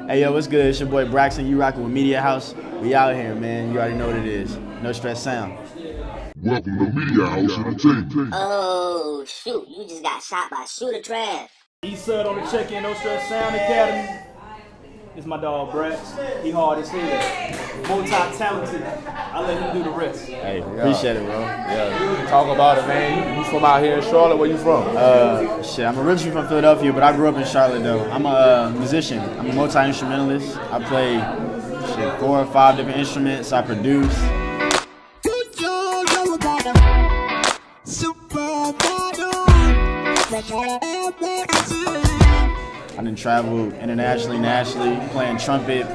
Hey, yo, what's good? It's your boy Brax, and you rocking with Media House. We out here, man. You already know what it is. No Stress Sound. Welcome to Media House Entertainment. Oh, shoot. You just got shot by Shooter Trav. East Side on the check-in, No Stress Sound Academy. This is my dog Brax. He hard as hell. Multi-talented. I let him do the rest. Hey, appreciate it, bro. Yeah, talk about it, man. You from out here in Charlotte? Where you from? I'm originally from Philadelphia, but I grew up in Charlotte, though. I'm a musician. I'm a multi-instrumentalist. I play 4 or 5 different instruments. I produce. I done traveled internationally, nationally, playing trumpet.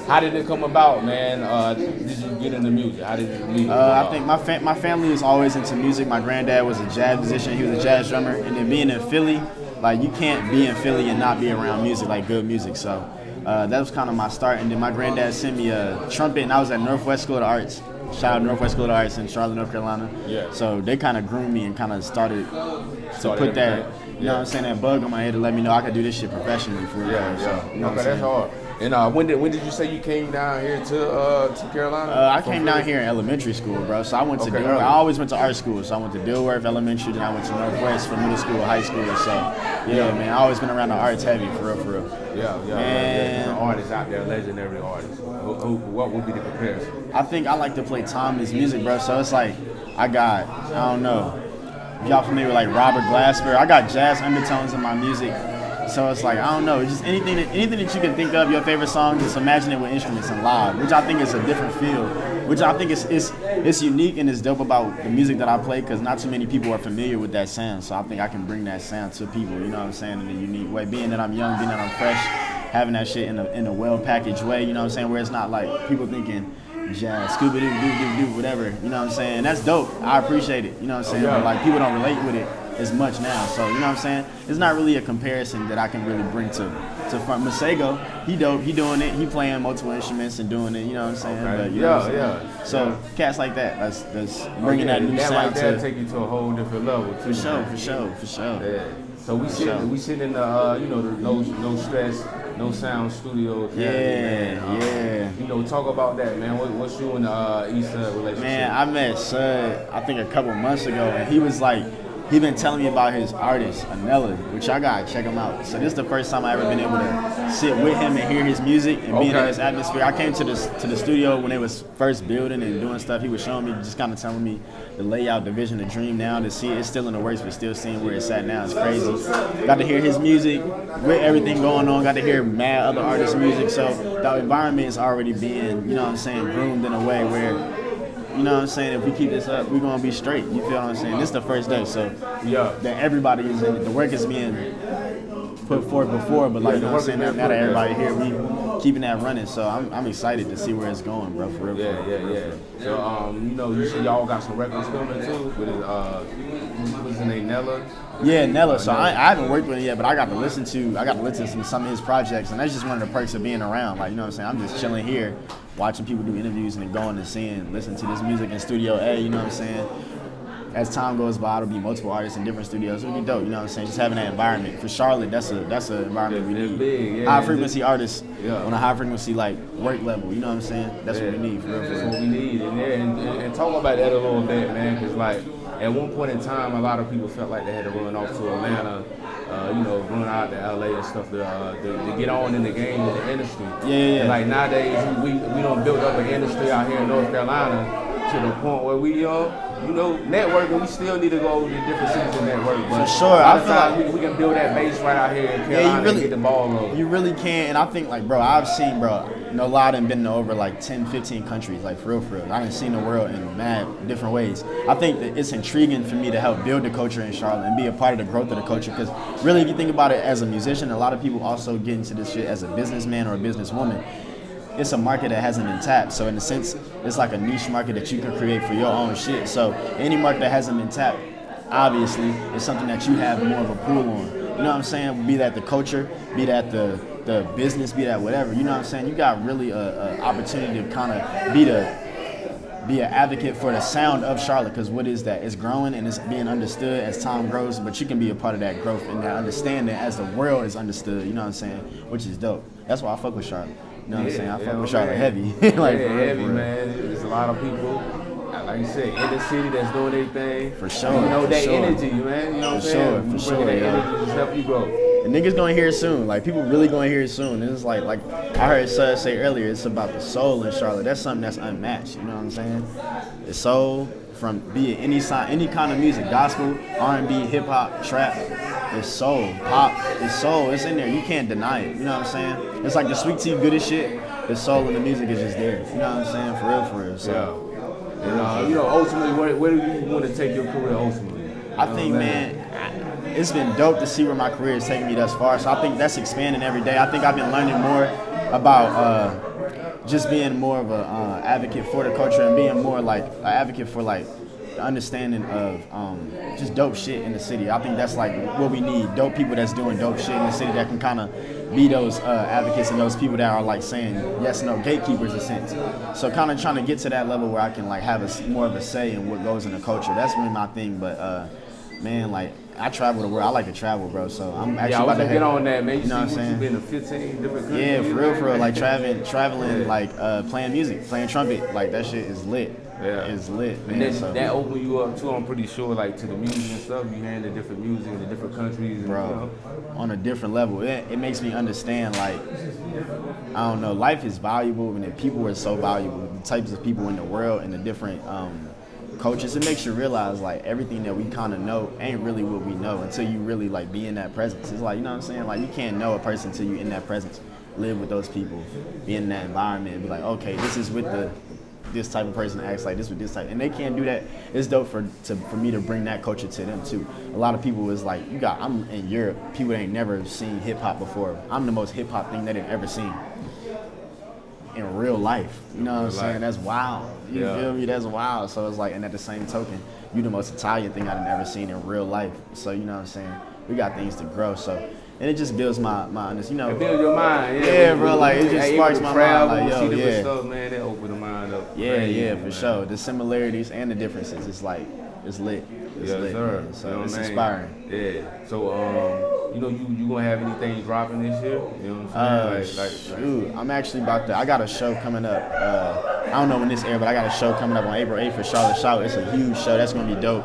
How did it come about, man? Did you get into music? How did you meet? I think my family was always into music. My granddad was a jazz musician. He was a jazz drummer. And then being in Philly, like you can't be in Philly and not be around music, like good music. So that was kind of my start. And then my granddad sent me a trumpet, and I was at Northwest School of the Arts. Shout out Northwest School of the Arts in Charlotte, North Carolina. Yeah. So they kind of groomed me and kind of started to put that, you know what I'm saying, that bug on my head to let me know I could do this shit professionally for real. Yeah. So, you know Okay, that's hard. And when did you say you came down here to Carolina? I came down here in elementary school, bro. So I went to Dilworth. I always went to art school. So I went to Dilworth Elementary, then I went to Northwest for middle school, high school. So yeah, man, I always been around the arts heavy, for real. Yeah. There's artists out there, legendary artists. What would be the comparison? I think I like to play timeless music, bro. So it's like I don't know. If y'all familiar with like Robert Glasper? I got jazz undertones in my music. So it's like, I don't know, just anything that you can think of, your favorite song, just imagine it with instruments and live, which I think is a different feel, which I think is unique and is dope about the music that I play, because not too many people are familiar with that sound. So I think I can bring that sound to people, you know what I'm saying, in a unique way. Being that I'm young, being that I'm fresh, having that shit in a well-packaged way, you know what I'm saying, where it's not like people thinking jazz, Scooby-Doo, whatever, you know what I'm saying. That's dope. I appreciate it, you know what I'm saying, but like people don't relate with it as much now, so you know what I'm saying? It's not really a comparison that I can really bring to front. Masego, he dope, he doing it, he playing multiple instruments and doing it, you know what I'm saying? Okay. But, you know what I'm saying? So cats like that, that's bringing that new sound to take you to a whole different level too. For sure. Yeah. So we sit in the the no stress, no sound studio. Yeah. You know, talk about that, man. What's you and East Side relationship? Man, I met Sud I think a couple months ago, and he was like, he been telling me about his artist, Anella, which I gotta check him out. So this is the first time I ever been able to sit with him and hear his music and be in his atmosphere. I came to the studio when it was first building and doing stuff. He was showing me, just kind of telling me the layout, the vision, the dream now. To see it's still in the works, but still seeing where it's at now is crazy. Got to hear his music with everything going on. Got to hear mad other artists' music. So the environment is already being, you know what I'm saying, groomed in a way where, you know what I'm saying, if we keep this up, we're going to be straight. You feel what I'm saying? This is the first day, so that everybody is in it. The work is being put forth before, but like, you know what I'm saying, now that everybody here, we keeping that running. So I'm excited to see where it's going, bro, for real. Yeah. So, you said y'all got some records coming too with what's his name, Nella? Yeah, Nella. So I haven't worked with him yet, but I got to listen to some of his projects, and that's just one of the perks of being around. Like, you know what I'm saying? I'm just chilling here, watching people do interviews and then going and listen to this music in Studio A, you know what I'm saying? As time goes by, it'll be multiple artists in different studios. It'll be dope, you know what I'm saying? Just having that environment. For Charlotte, that's an environment we need. Big, high frequency artists on a high frequency like work level, you know what I'm saying? That's what we need, for real. That's what we need. And talk about that a little bit, man, because like at one point in time, a lot of people felt like they had to run off to Atlanta, run out to LA and stuff to get on in the game in the industry. Yeah. And like nowadays, we don't build up an industry out here in North Carolina to the point where we networking. We still need to go to different cities and network. But for sure, I feel like we can build that base right out here in Carolina and get the ball rolling. You really can, and I think like, bro, I've seen, no lie, I've been to over like 10, 15 countries, like for real. I done seen the world in mad different ways. I think that it's intriguing for me to help build the culture in Charlotte and be a part of the growth of the culture, because really, if you think about it as a musician, a lot of people also get into this shit as a businessman or a businesswoman. It's a market that hasn't been tapped. So in a sense, it's like a niche market that you can create for your own shit. So any market that hasn't been tapped, obviously, is something that you have more of a pull on. You know what I'm saying? Be that the culture, be that the business, be that whatever. You know what I'm saying? You got really a opportunity to kind of be be an advocate for the sound of Charlotte, because what is that? It's growing and it's being understood as time grows, but you can be a part of that growth and that understanding as the world is understood, you know what I'm saying? Which is dope. That's why I fuck with Charlotte. You know what I'm saying? I fuck with Charlotte heavy. Like, yeah, for real, heavy, for real. man. There's a lot of people, like you said, in the city that's doing their thing. For sure. You know, for that sure. energy, man. You know what I'm saying? For sure, Bringing that yeah. energy just help you grow. And niggas gonna hear it soon. Like, people really gonna hear it soon. And it's like I heard Sud say earlier, it's about the soul in Charlotte. That's something that's unmatched. You know what I'm saying? The soul, from be it any kind of music, gospel, R&B, hip hop, trap. It's soul, pop. It's soul. It's in there. You can't deny it. You know what I'm saying? It's like the sweet tea, good as shit. The soul in the music is just there. You know what I'm saying? For real. So, And, you know, ultimately, where do you want to take your career ultimately? I think, man, it's been dope to see where my career is taking me thus far. So I think that's expanding every day. I think I've been learning more about just being more of a advocate for the culture and being more like an advocate for like the understanding of just dope shit in the city. I think that's like what we need. Dope people that's doing dope shit in the city that can kind of be those advocates and those people that are like saying yes, no, gatekeepers in a sense. So kind of trying to get to that level where I can like have more of a say in what goes in the culture. That's really my thing. But man, like I travel the world. I like to travel, bro. So I'm actually I was about to get on that, man. You know what I'm saying? You've been to 15 different countries. Yeah, for real. Like traveling, like playing music, playing trumpet. Like that shit is lit. Yeah. It's lit, And man. then that opened you up too, I'm pretty sure, like to the music and stuff. You hearing the different music in the different countries. And, Bro, you know. on a different level. It makes me understand, like, I don't know, life is valuable and the people are so valuable. The types of people in the world and the different cultures, it makes you realize, like, everything that we kind of know ain't really what we know until you really, like, be in that presence. It's like, you know what I'm saying? Like, you can't know a person until you in that presence, live with those people, be in that environment and be like, okay, this is with this type of person acts like this with this type, and they can't do that. It's dope for me to bring that culture to them too. A lot of people is like, I'm in Europe, people ain't never seen hip hop before. I'm the most hip hop thing they didn't ever seen in real life. You know what I'm saying? That's wild. You feel me? That's wild. So it's like, and at the same token, you the most Italian thing I've never seen in real life. So you know what I'm saying? We got things to grow. So. And it just builds my understanding, you know. It builds your mind, yeah, bro. Like it just sparks my mind. Like, yo, see different stuff, man. That open the mind up. For sure. The similarities and the differences. It's like it's lit. It's lit, sir. Man. So you know it's what I mean? inspiring. Yeah. So you know, you gonna have anything dropping this year? You know what I'm saying? Shoot, I'm actually about to. I got a show coming up. I don't know when this air, but I got a show coming up on April 8th for Charlotte Shout. It's a huge show. That's gonna be dope.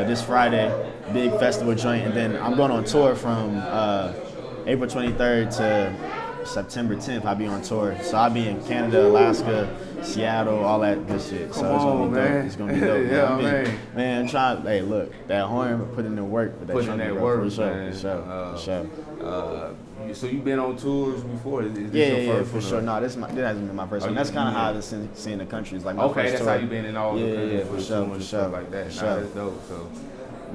This Friday, big festival joint, and then I'm going on tour from April 23rd to September 10th. I'll be on tour, so I'll be in Canada, Alaska, Seattle, all that good shit. So it's gonna be dope. It's gonna be dope. Man, I'm trying. Hey, look, that horn put in the work, but Put in that work, for sure, man. for sure. So you've been on tours before? Is this Yeah, your first for one, sure. or? No, this hasn't been my first one. That's kind of how I've been seeing the country. It's like my Okay, first that's tour. how you been in all the countries for with sure, touring for and sure, stuff like that. for Nah, sure. that's dope. So,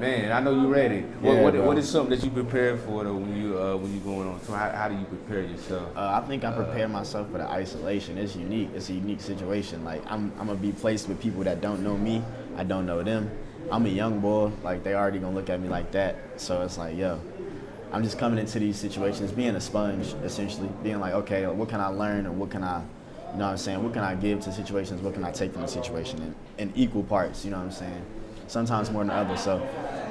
man, I know you ready. Yeah, What is something that you prepare for though when you going on tour? How do you prepare yourself? I think I prepared myself for the isolation. It's unique. It's a unique situation. Like I'm gonna be placed with people that don't know me. I don't know them. I'm a young boy. Like they already gonna look at me like that. So it's like, yo, I'm just coming into these situations, being a sponge, essentially, being like, okay, what can I learn, and what can I, you know what I'm saying, what can I give to situations, what can I take from the situation in equal parts, you know what I'm saying, sometimes more than others. So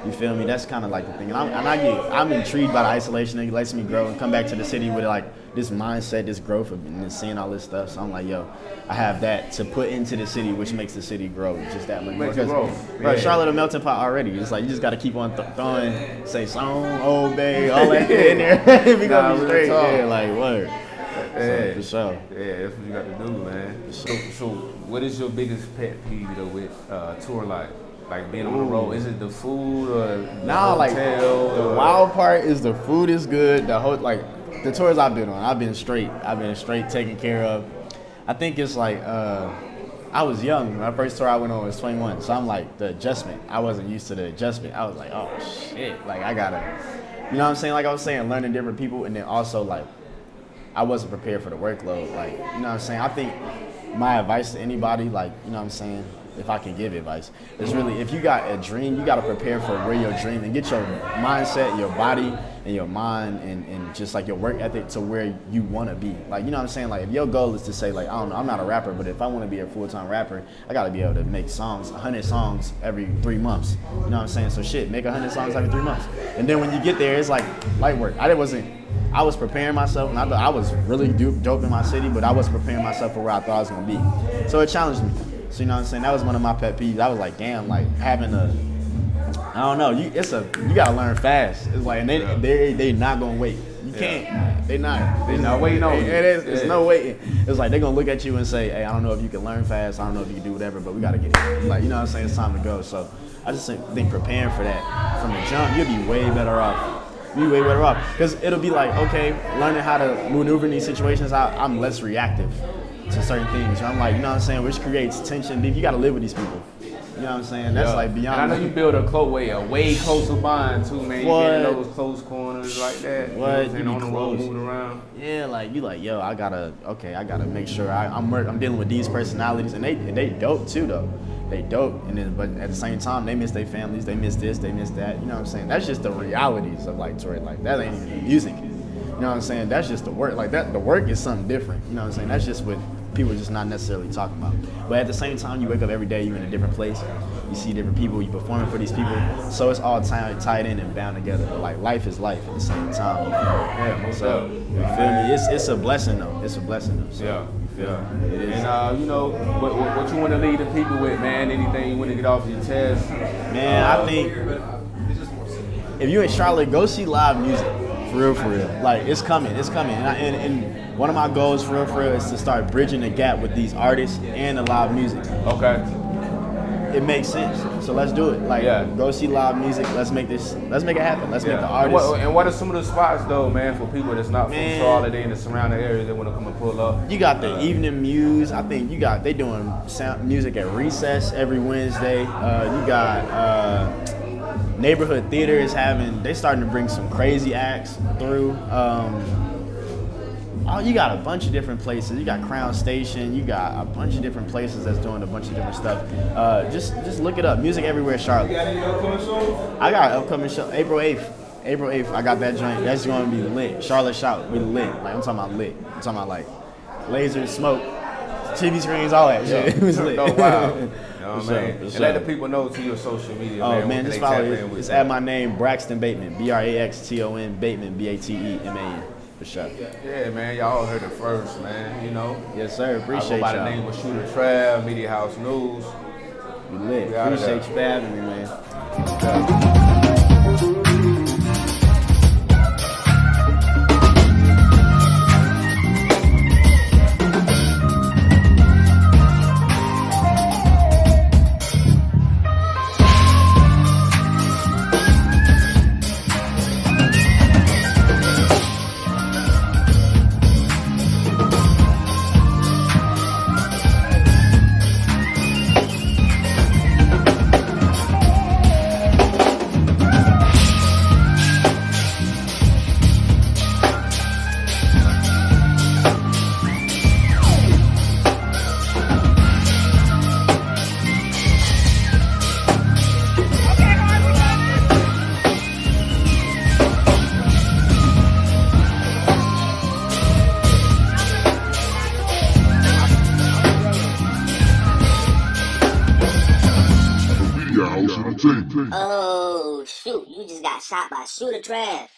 you feel me? That's kind of like the thing, and I'm intrigued by the isolation. It lets me grow and come back to the city with like this mindset, this growth, and seeing all this stuff. So I'm like, yo, I have that to put into the city, which makes the city grow just that much more. Makes it grow. Bro, Yeah. Charlotte a melting pot already. It's like you just got to keep on throwing, say song, Old Bay, all that in there. We gonna be real straight. talk. Yeah, like word. Yeah, So, for sure. Yeah, that's what you got to do, man. So what is your biggest pet peeve though with tour life? Like being on the road, is it the food or the hotel? The wild part is the food is good. The whole the tours I've been on, I've been straight taken care of. I think it's like I was young. My first tour I went on was 21, so I'm like the adjustment. I wasn't used to the adjustment. I was like, oh shit, like I gotta, you know what I'm saying? Like I was saying, learning different people, and then also like I wasn't prepared for the workload. Like you know what I'm saying? I think my advice to anybody, like you know what I'm saying, if I can give advice, it's really, if you got a dream, you got to prepare for where your dream and get your mindset, your body, and your mind, and just like your work ethic to where you want to be. Like, you know what I'm saying? Like, if your goal is to say, like, I don't know, I'm not a rapper, but if I want to be a full-time rapper, I got to be able to make songs, 100 songs every 3 months. You know what I'm saying? So shit, make 100 songs every 3 months. And then when you get there, it's like light work. I was preparing myself, and I was really dope in my city, but I was preparing myself for where I thought I was going to be. So it challenged me. So you know what I'm saying? That was one of my pet peeves. I was like, damn, like having I don't know, you gotta learn fast. It's like, and they not gonna wait. You can't. They not waiting on you. It's no waiting. It's like they're gonna look at you and say, hey, I don't know if you can learn fast. I don't know if you can do whatever, but we gotta get it. Like, you know what I'm saying? It's time to go. So I just think preparing for that from the jump, you'll be way better off. Because it'll be like, okay, learning how to maneuver in these situations, I'm less reactive to certain things. I'm like, you know what I'm saying, which creates tension. You got to live with these people. You know what I'm saying? That's like beyond. And I know you build a way closer bond too, man. You get in those close corners like that. What? You know what I'm saying? On the road, moving around. Yeah, like you like, yo, I gotta make sure I'm dealing with these personalities, and they dope too though. They dope, and then but at the same time they miss their families, they miss this, they miss that. You know what I'm saying? That's just the realities of like Tory. Like that ain't even the music. You know what I'm saying? That's just the work. Like that, the work is something different. You know what I'm saying? That's just what people are just not necessarily talking about. But at the same time, you wake up every day, you're in a different place. You see different people, you performing for these people. So it's all tied in and bound together. But like life is life at the same time. You feel me? So you feel me? It's a blessing though. It's a blessing though. So, yeah. It is. And you know, what you want to lead the people with, man? Anything you want to get off your chest? Man, I think if you in Charlotte, go see live music. For real. Like, it's coming. And one of my goals, for real, is to start bridging the gap with these artists and the live music. Okay. It makes sense. So let's do it. Like, go see live music. Let's make it happen. Let's make the artists. And what are some of the spots, though, man, for people that's not from Charlotte and the surrounding areas that want to come and pull up? You got the Evening Muse. I think they doing sound music at Recess every Wednesday. You got Neighborhood Theater they starting to bring some crazy acts through. You got a bunch of different places. You got Crown Station. You got a bunch of different places that's doing a bunch of different stuff. Just look it up. Music Everywhere Charlotte. You got any upcoming shows? I got an upcoming show April 8th. I got that joint. That's going to be lit. Charlotte Shout. We lit. Like, I'm talking about lit. I'm talking about like lasers, smoke, TV screens, all that shit. It was lit. Oh, wow. You know what I mean? And let the people know to your social media, man. Oh, man, just follow it. Just add my name, Braxton Bateman. Braxton Bateman, Bateman. For sure. Yeah, man. Y'all heard it first, man. You know. Yes, sir. Appreciate y'all. I go by y'all. the name of Shooter Trav, Media House News. We lit. Appreciate you for having me, man. Media House Entertainment. Oh, shoot. You just got shot by Shooter Trav.